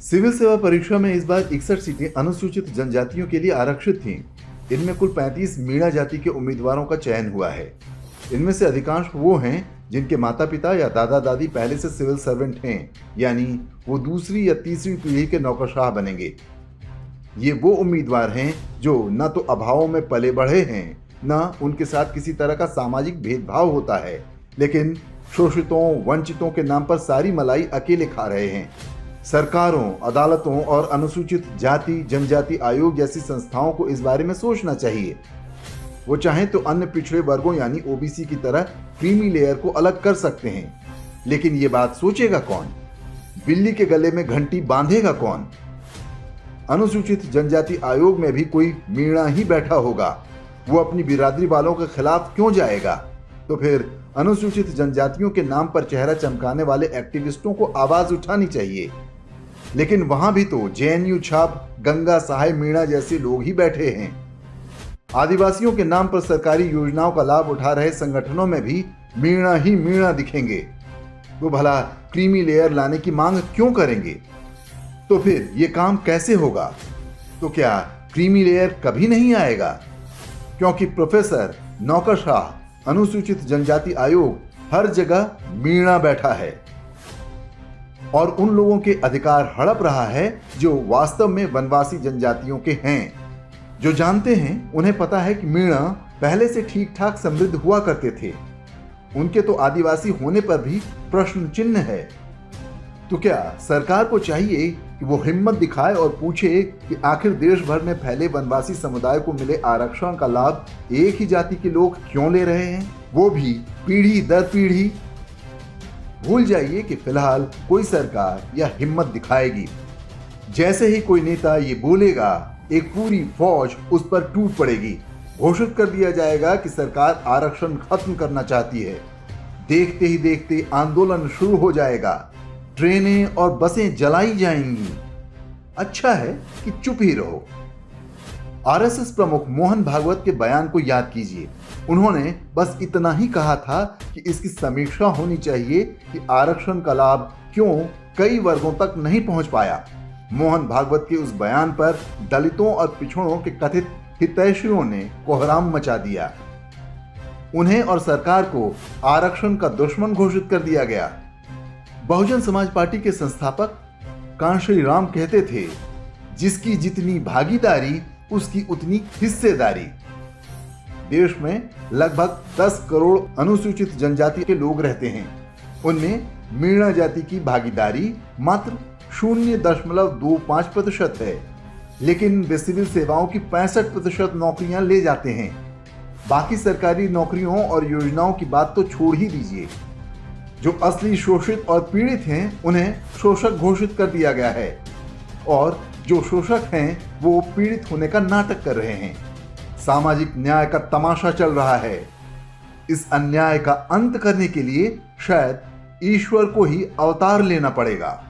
Civil सेवा परीक्षा में इस बार 61 सीटें अनुसूचित जनजातियों के लिए आरक्षित थीं। इनमें कुल 35 मीणा जाति के उम्मीदवारों का चयन हुआ है। इनमें से अधिकांश वो हैं जिनके माता पिता या दादा दादी पहले से सिविल सर्वेंट हैं, यानी वो दूसरी या तीसरी पीढ़ी के नौकरशाह बनेंगे। ये वो उम्मीदवार हैं जो न तो अभावों में पले बढ़े हैं, न उनके साथ किसी तरह का सामाजिक भेदभाव होता है, लेकिन शोषितों वंचितों के नाम पर सारी मलाई अकेले खा रहे हैं। सरकारों, अदालतों और अनुसूचित जाति जनजाति आयोग जैसी संस्थाओं को इस बारे में सोचना चाहिए। वो चाहें तो अन्य पिछड़े वर्गों यानी ओबीसी की तरह क्रीमी लेयर को अलग कर सकते हैं, लेकिन ये बात सोचेगा कौन? बिल्ली के गले में घंटी बांधेगा कौन? अनुसूचित जनजाति आयोग में भी कोई मीणा ही बैठा होगा। वो अपनी बिरादरी वालों के खिलाफ क्यों जाएगा? तो फिर अनुसूचित जनजातियों के नाम पर चेहरा चमकाने वाले एक्टिविस्टों को आवाज उठानी चाहिए। लेकिन वहां भी तो जेएनयू छाप गंगा सहाय मीणा जैसे लोग ही बैठे हैं। आदिवासियों के नाम पर सरकारी योजनाओं का लाभ उठा रहे संगठनों में भी मीणा ही मीणा दिखेंगे। वो भला क्रीमी लेयर लाने की मांग क्यों करेंगे? तो फिर ये काम कैसे होगा? तो क्या क्रीमी लेयर कभी नहीं आएगा? क्योंकि प्रोफेसर, नौकरशाह, अनुसूचित जनजाति आयोग हर जगह मीणा बैठा है और उन लोगों के अधिकार हड़प रहा है जो वास्तव में वनवासी जनजातियों के हैं। जो जानते हैं उन्हें पता है कि मीणा पहले से ठीक ठाक समृद्ध हुआ करते थे। उनके तो आदिवासी होने पर भी प्रश्न चिन्ह है। तो क्या सरकार को चाहिए कि वो हिम्मत दिखाए और पूछे कि आखिर देश भर में फैले वनवासी समुदाय को मिले आरक्षण का लाभ एक ही जाति के लोग क्यों ले रहे हैं, वो भी पीढ़ी दर पीढ़ी? भूल जाइए कि फिलहाल कोई सरकार या हिम्मत दिखाएगी। जैसे ही कोई नेता ये बोलेगा, एक पूरी फौज उस पर टूट पड़ेगी। घोषित कर दिया जाएगा कि सरकार आरक्षण खत्म करना चाहती है। देखते ही देखते आंदोलन शुरू हो जाएगा। ट्रेनें और बसें जलाई जाएंगी। अच्छा है कि चुप ही रहो। आरएसएस प्रमुख मोहन भागवत के बयान को याद कीजिए। उन्होंने बस इतना ही कहा था कि इसकी समीक्षा होनी चाहिए कि आरक्षण का लाभ क्यों कई वर्गों तक नहीं पहुंच पाया। मोहन भागवत के उस बयान पर दलितों और पिछड़ों के कथित हितैषियों ने कोहराम मचा दिया। उन्हें और सरकार को आरक्षण का दुश्मन घोषित कर दिया गया। बहुजन समाज पार्टी के संस्थापक कांशी राम कहते थे, जिसकी जितनी भागीदारी उसकी उतनी हिस्सेदारी। देश में लगभग 10 करोड़ अनुसूचित जनजाति के लोग रहते हैं। उनमें मीणा जाति की भागीदारी मात्र 0.25% है, लेकिन वे सिविल सेवाओं की 65% नौकरियां ले जाते हैं। बाकी सरकारी नौकरियों और योजनाओं की बात तो छोड़ ही दीजिए। जो असली शोषित और पीड़ित हैं उन्हें शोषक घोषित कर दिया गया है और जो शोषक हैं वो पीड़ित होने का नाटक कर रहे हैं। सामाजिक न्याय का तमाशा चल रहा है। इस अन्याय का अंत करने के लिए शायद ईश्वर को ही अवतार लेना पड़ेगा।